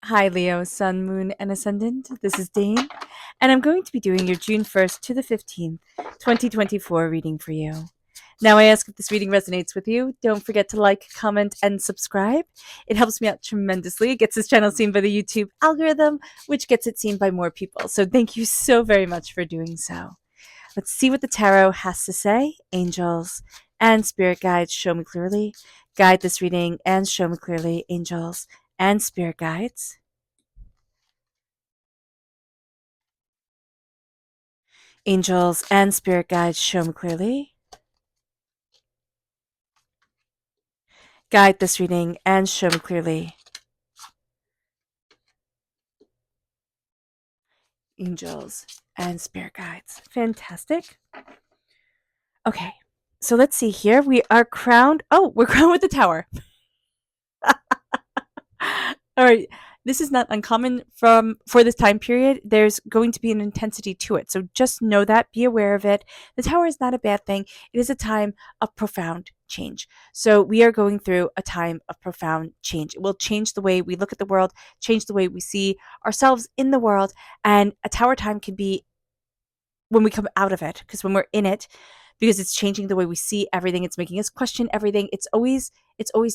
Hi, Leo, Sun, Moon, and Ascendant. This is Dane, and I'm going to be doing your June 1st to the 15th, 2024 reading for you. Now, I ask if this reading resonates with you. Don't forget to like, comment, and subscribe. It helps me out tremendously. It gets this channel seen by the YouTube algorithm, which gets it seen by more people. So, thank you so very much for doing so. Let's see what the tarot has to say. Angels and spirit guides, show me clearly. Guide this reading and show me clearly, angels and spirit guides. Angels and spirit guides, show me clearly. Guide this reading and show me clearly. Angels and spirit guides. Fantastic. Okay, so let's see here. We are crowned. Oh, we're crowned with the tower. All right. This is not uncommon for this time period. There's going to be an intensity to it. So just know that, be aware of it. The tower is not a bad thing. It is a time of profound change. So we are going through a time of profound change. It will change the way we look at the world, change the way we see ourselves in the world. And a tower time can be when we come out of it, because when we're in it, because it's changing the way we see everything, it's making us question everything. It's always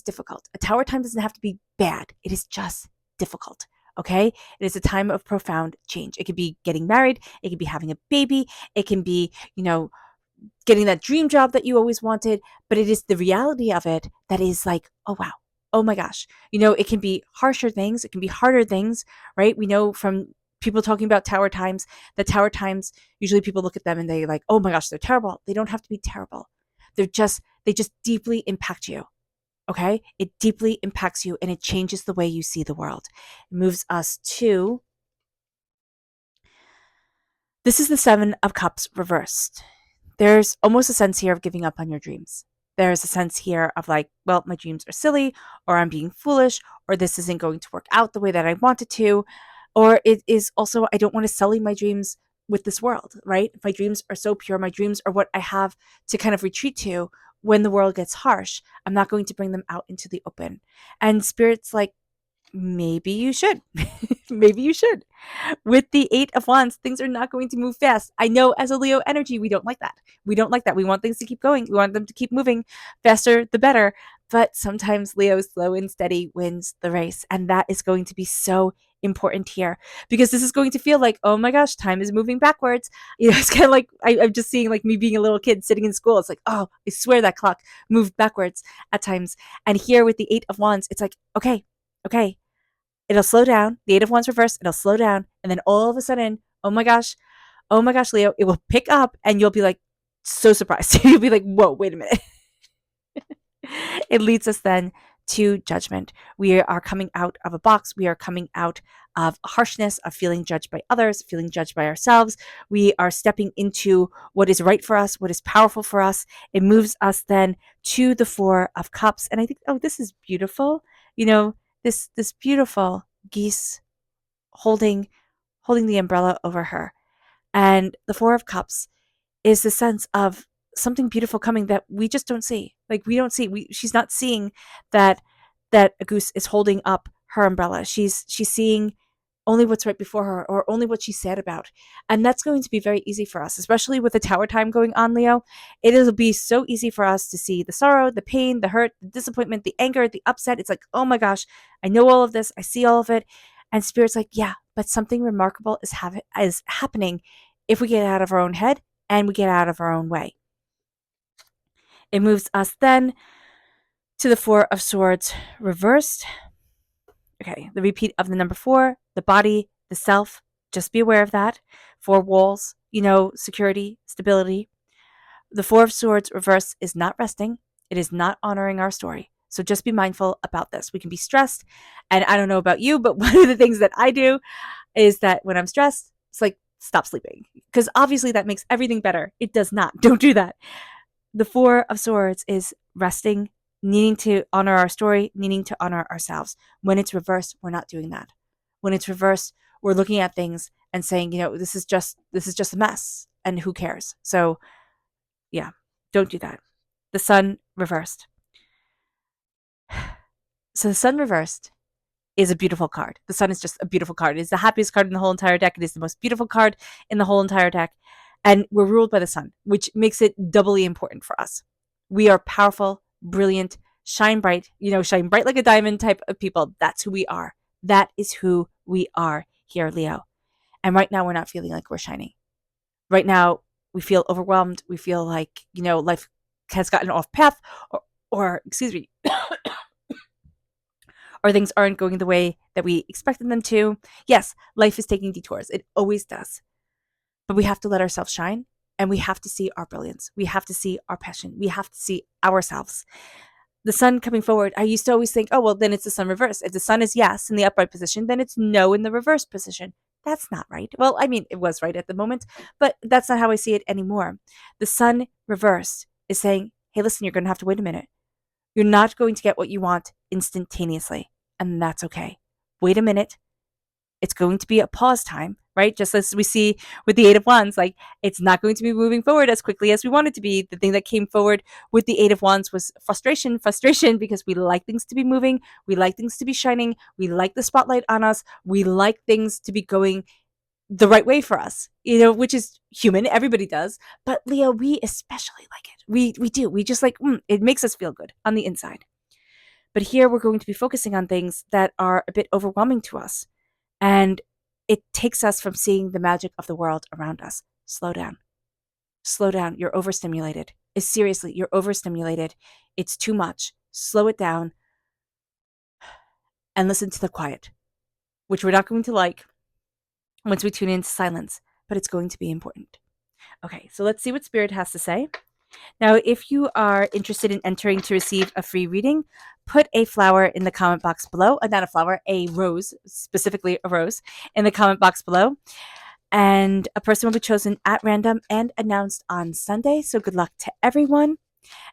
difficult. A tower time doesn't have to be bad. It is just difficult. Okay? It is a time of profound change. It could be getting married, it could be having a baby, it can be, getting that dream job that you always wanted, but it is the reality of it that is like, oh wow. Oh my gosh. It can be harsher things, it can be harder things, right? We know from people talking about tower times that tower times, usually people look at them and they like, oh my gosh, they're terrible. They don't have to be terrible. They just deeply impact you. Okay? It deeply impacts you and it changes the way you see the world. It moves us to this is the 7 of Cups reversed. There's almost a sense here of giving up on your dreams. There's a sense here of like, well, my dreams are silly, or I'm being foolish, or this isn't going to work out the way that I want it to. Or it is also, I don't want to sully my dreams with this world, right? My dreams are so pure. My dreams are what I have to kind of retreat to when the world gets harsh. I'm not going to bring them out into the open. And spirit's like, maybe you should. Maybe you should. With the 8 of Wands, things are not going to move fast. I know as a Leo energy, we don't like that. We don't like that. We want things to keep going. We want them to keep moving faster, the better. But sometimes Leo slow and steady wins the race. And that is going to be so important here because this is going to feel like, oh my gosh, time is moving backwards. It's kind of like I'm just seeing like me being a little kid sitting in school. It's like, oh, I swear that clock moved backwards at times. And here with the 8 of Wands, it's like, okay, it'll slow down. The 8 of Wands reversed, it'll slow down. And then all of a sudden, oh my gosh, Leo, it will pick up and you'll be like so surprised. You'll be like, whoa, wait a minute. It leads us then to judgment. We are coming out of a box. We are coming out of harshness, of feeling judged by others, feeling judged by ourselves. We are stepping into what is right for us, what is powerful for us. It moves us then to the 4 of Cups. And I think, oh, this is beautiful. This beautiful geese holding the umbrella over her. And the 4 of Cups is the sense of something beautiful coming that we just don't see. Like we don't see. She's not seeing that a goose is holding up her umbrella. She's seeing only what's right before her or only what she's sad about. And that's going to be very easy for us, especially with the tower time going on, Leo. It'll be so easy for us to see the sorrow, the pain, the hurt, the disappointment, the anger, the upset. It's like, oh my gosh, I know all of this. I see all of it. And Spirit's like, yeah, but something remarkable is happening if we get out of our own head and we get out of our own way. It moves us then to the 4 of Swords reversed. Okay, the repeat of the number 4, the body, the self. Just be aware of that. 4 walls, security, stability. The 4 of Swords reversed is not resting. It is not honoring our story. So just be mindful about this. We can be stressed. And I don't know about you, but one of the things that I do is that when I'm stressed, it's like, stop sleeping. Because obviously that makes everything better. It does not. Don't do that. The 4 of Swords is resting, needing to honor our story, needing to honor ourselves. When it's reversed, we're not doing that. When it's reversed, we're looking at things and saying, this is just a mess and who cares? So yeah, don't do that. The Sun reversed. So the Sun reversed is a beautiful card. The sun is just a beautiful card. It is the happiest card in the whole entire deck. It is the most beautiful card in the whole entire deck. And we're ruled by the sun, which makes it doubly important for us. We are powerful, brilliant, shine bright, shine bright like a diamond type of people. That's who we are. That is who we are here, Leo. And right now, we're not feeling like we're shining. Right now, we feel overwhelmed. We feel like, life has gotten off path, or excuse me, or things aren't going the way that we expected them to. Yes, life is taking detours. It always does. But we have to let ourselves shine, and we have to see our brilliance. We have to see our passion. We have to see ourselves. The sun coming forward, I used to always think, oh, well, then it's the sun reverse. If the sun is yes in the upright position, then it's no in the reverse position. That's not right. Well, I mean, it was right at the moment, but that's not how I see it anymore. The sun reversed is saying, hey, listen, you're going to have to wait a minute. You're not going to get what you want instantaneously, and that's okay. Wait a minute. It's going to be a pause time, right? Just as we see with the Eight of Wands, like it's not going to be moving forward as quickly as we want it to be. The thing that came forward with the Eight of Wands was frustration, because we like things to be moving. We like things to be shining. We like the spotlight on us. We like things to be going the right way for us, which is human. Everybody does. But Leo, we especially like it. We do. We just like, it makes us feel good on the inside. But here we're going to be focusing on things that are a bit overwhelming to us. And it takes us from seeing the magic of the world around us. Slow down. Slow down. You're overstimulated. Seriously, you're overstimulated. It's too much. Slow it down and listen to the quiet, which we're not going to like once we tune into silence, but it's going to be important. Okay, so let's see what Spirit has to say. Now, if you are interested in entering to receive a free reading, put a flower in the comment box below. Not a flower, a rose, specifically a rose, in the comment box below. And a person will be chosen at random and announced on Sunday. So good luck to everyone.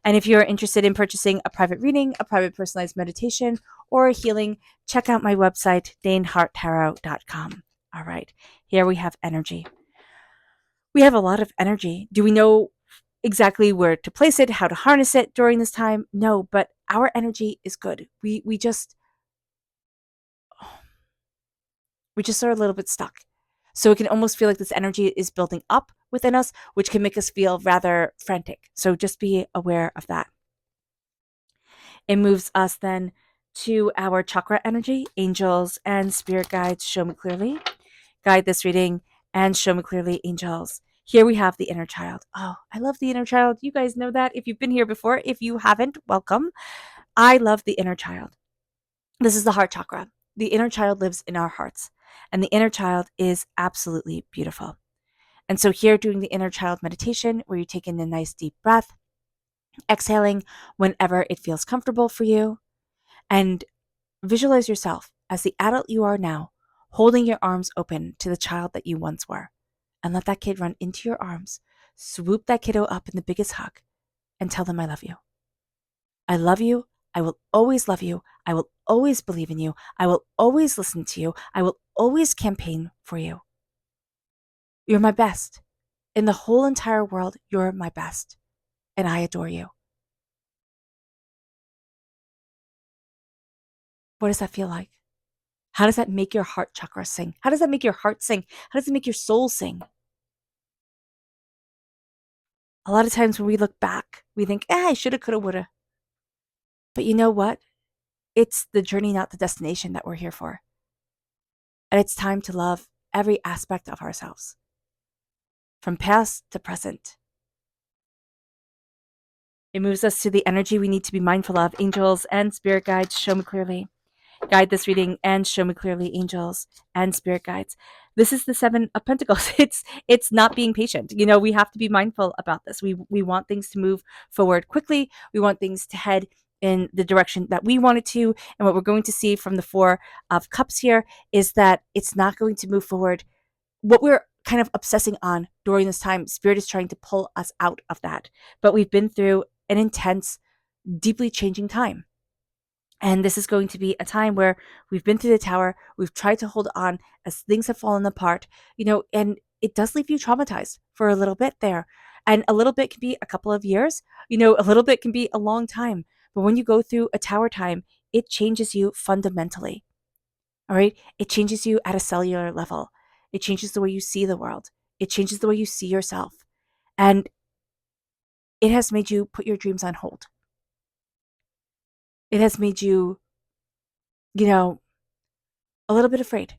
And if you're interested in purchasing a private reading, a private personalized meditation, or a healing, check out my website, daneharttarot.com. All right, here we have energy. We have a lot of energy. Do we know exactly where to place it, how to harness it during this time? No, but our energy is good. We just are a little bit stuck. So it can almost feel like this energy is building up within us, which can make us feel rather frantic. So just be aware of that. It moves us then to our chakra energy. Angels and spirit guides, show me clearly. Guide this reading and show me clearly, angels. Here we have the inner child. Oh, I love the inner child. You guys know that if you've been here before. If you haven't, welcome. I love the inner child. This is the heart chakra. The inner child lives in our hearts, and the inner child is absolutely beautiful. And so here, doing the inner child meditation, where you take in a nice deep breath, exhaling whenever it feels comfortable for you, and visualize yourself as the adult you are now, holding your arms open to the child that you once were. And let that kid run into your arms, swoop that kiddo up in the biggest hug, and tell them I love you. I love you. I will always love you. I will always believe in you. I will always listen to you. I will always campaign for you. You're my best. In the whole entire world, you're my best. And I adore you. What does that feel like? How does that make your heart chakra sing? How does that make your heart sing? How does it make your soul sing? A lot of times when we look back, we think, I shoulda, coulda, woulda. But you know what? It's the journey, not the destination, that we're here for. And it's time to love every aspect of ourselves, from past to present. It moves us to the energy we need to be mindful of. Angels and spirit guides, show me clearly. Guide this reading and show me clearly, angels and spirit guides. This is the Seven of Pentacles. It's not being patient. We have to be mindful about this. We want things to move forward quickly. We want things to head in the direction that we want it to. And what we're going to see from the Four of Cups here is that it's not going to move forward. What we're kind of obsessing on during this time, Spirit is trying to pull us out of that. But we've been through an intense, deeply changing time. And this is going to be a time where we've been through the tower, we've tried to hold on as things have fallen apart, and it does leave you traumatized for a little bit there. And a little bit can be a couple of years, a little bit can be a long time. But when you go through a tower time, it changes you fundamentally. All right. It changes you at a cellular level. It changes the way you see the world. It changes the way you see yourself. And it has made you put your dreams on hold. It has made you, you know, a little bit afraid.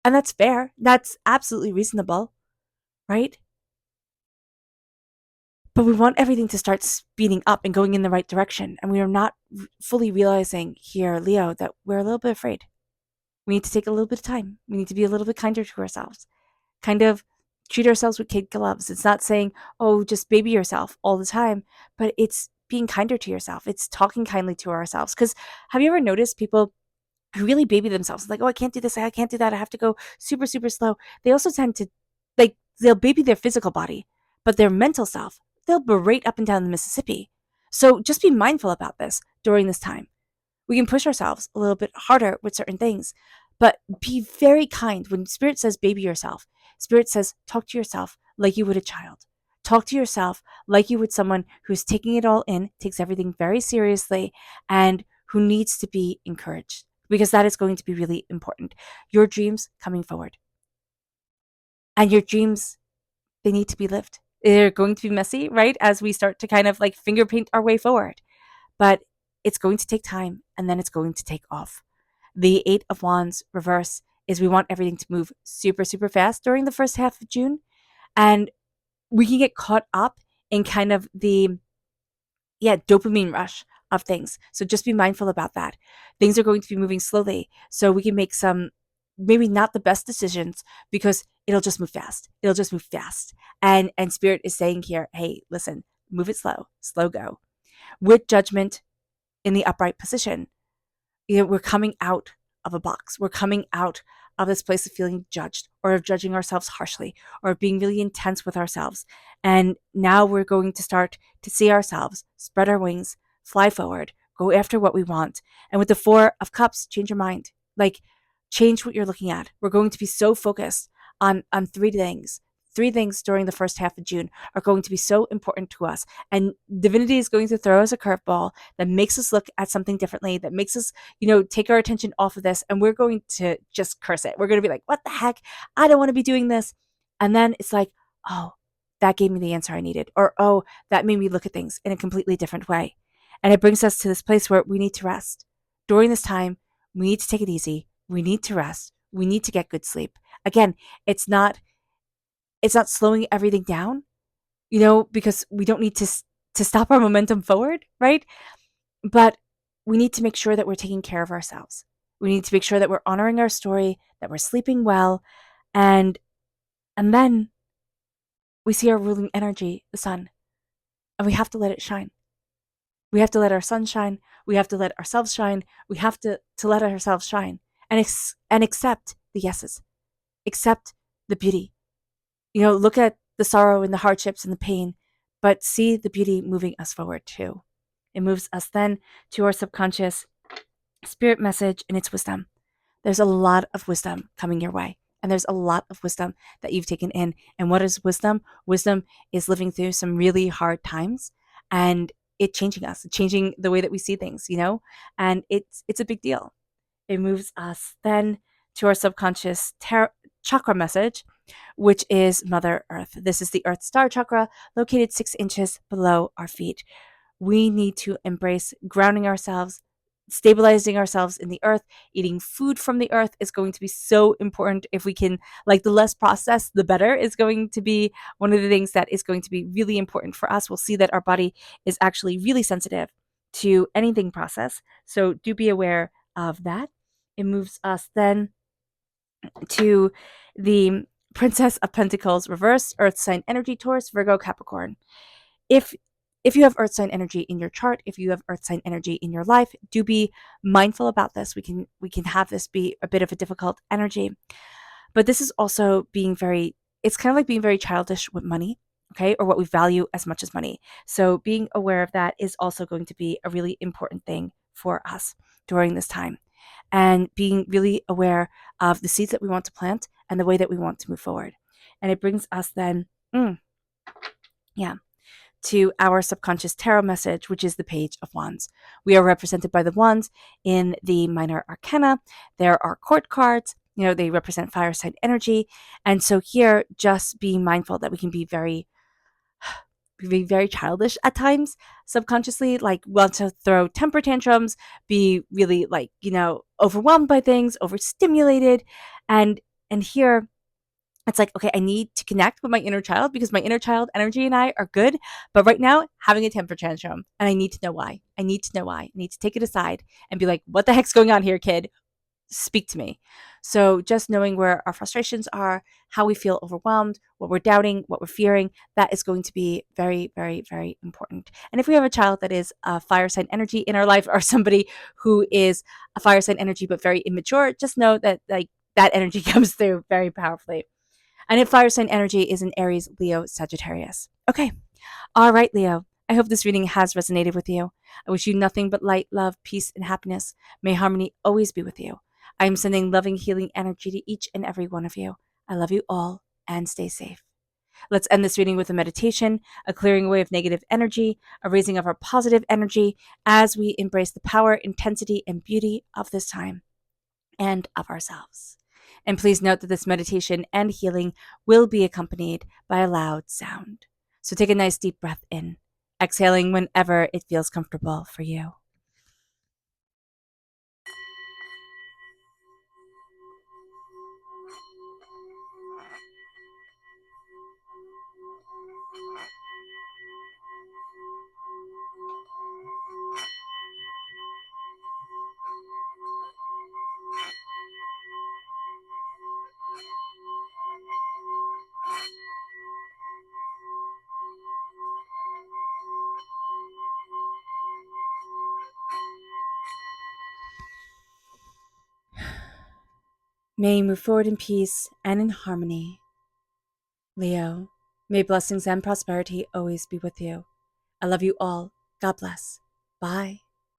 And that's fair. That's absolutely reasonable, right? But we want everything to start speeding up and going in the right direction. And we are not fully realizing here, Leo, that we're a little bit afraid. We need to take a little bit of time. We need to be a little bit kinder to ourselves. Kind of treat ourselves with kid gloves. It's not saying, oh, just baby yourself all the time, but it's being kinder to yourself. It's talking kindly to ourselves. Because have you ever noticed people who really baby themselves? Like, oh, I can't do this. I can't do that. I have to go super, super slow. They also tend to, like, they'll baby their physical body, but their mental self, they'll berate up and down the Mississippi. So just be mindful about this during this time. We can push ourselves a little bit harder with certain things, but be very kind. When Spirit says baby yourself, Spirit says talk to yourself like you would a child. Talk to yourself like you would someone who's taking it all in, takes everything very seriously, and who needs to be encouraged, because that is going to be really important. Your dreams coming forward. And your dreams, they need to be lived. They're going to be messy, right? As we start to kind of like finger paint our way forward. But it's going to take time, and then it's going to take off. The Eight of Wands reverse is we want everything to move super, super fast during the first half of June. And we can get caught up in kind of the dopamine rush of things. So just be mindful about that. Things are going to be moving slowly. So we can make some maybe not the best decisions because it'll just move fast. It'll just move fast. And Spirit is saying here, hey, listen, move it slow, slow go. With judgment in the upright position, we're coming out of a box. We're coming out of this place of feeling judged or of judging ourselves harshly or of being really intense with ourselves. And now we're going to start to see ourselves, spread our wings, fly forward, go after what we want. And with the Four of Cups, change your mind. Like, change what you're looking at. We're going to be so focused on three things. Three things during the first half of June are going to be so important to us. And divinity is going to throw us a curveball that makes us look at something differently, that makes us, take our attention off of this. And we're going to just curse it. We're going to be like, what the heck? I don't want to be doing this. And then it's like, oh, that gave me the answer I needed. Or, oh, that made me look at things in a completely different way. And it brings us to this place where we need to rest. During this time, we need to take it easy. We need to rest. We need to get good sleep. Again, it's not slowing everything down, because we don't need to stop our momentum forward, right? But we need to make sure that we're taking care of ourselves. We need to make sure that we're honoring our story, that we're sleeping well, and then we see our ruling energy, the sun, and we have to let it shine. We have to let our sun shine. We have to let ourselves shine. We have to let ourselves shine and accept the yeses, accept the beauty. Look at the sorrow and the hardships and the pain, but see the beauty moving us forward too. It moves us then to our subconscious spirit message and its wisdom. There's a lot of wisdom coming your way, and there's a lot of wisdom that you've taken in. And what is wisdom? Wisdom is living through some really hard times and it changing us, changing the way that we see things, and it's a big deal. It moves us then to our subconscious chakra message, which is Mother Earth. This is the Earth Star chakra located 6 inches below our feet. We need to embrace grounding ourselves, stabilizing ourselves in the earth. Eating food from the earth is going to be so important. If we can, like, the less processed, the better, is going to be one of the things that is going to be really important for us. We'll see that our body is actually really sensitive to anything processed. So do be aware of that. It moves us then to the Princess of Pentacles reverse, Earth sign energy, Taurus, Virgo, Capricorn. If you have Earth sign energy in your chart, if you have Earth sign energy in your life, do be mindful about this. We can have this be a bit of a difficult energy, but this is also it's kind of like being very childish with money, okay, or what we value as much as money. So being aware of that is also going to be a really important thing for us during this time, and being really aware of the seeds that we want to plant and the way that we want to move forward. And it brings us then, to our subconscious tarot message, which is the Page of Wands. We are represented by the wands in the minor arcana. There are court cards. They represent fire sign energy. And so here, just being mindful that we can be very childish at times, subconsciously, like want to throw temper tantrums, be really overwhelmed by things, overstimulated. And here it's like, okay, I need to connect with my inner child because my inner child energy and I are good. But right now, having a temper tantrum, and I need to know why. I need to know why. I need to take it aside and be like, what the heck's going on here, kid? Speak to me. So just knowing where our frustrations are, how we feel overwhelmed, what we're doubting, what we're fearing, that is going to be very, very, very important. And if we have a child that is a fire sign energy in our life, or somebody who is a fire sign energy but very immature, just know that that energy comes through very powerfully. And if fire sign energy is in Aries, Leo, Sagittarius. Okay. All right, Leo. I hope this reading has resonated with you. I wish you nothing but light, love, peace, and happiness. May harmony always be with you. I am sending loving, healing energy to each and every one of you. I love you all, and stay safe. Let's end this reading with a meditation, a clearing away of negative energy, a raising of our positive energy as we embrace the power, intensity, and beauty of this time and of ourselves. And please note that this meditation and healing will be accompanied by a loud sound. So take a nice deep breath in, exhaling whenever it feels comfortable for you. May you move forward in peace and in harmony. Leo, may blessings and prosperity always be with you. I love you all. God bless. Bye.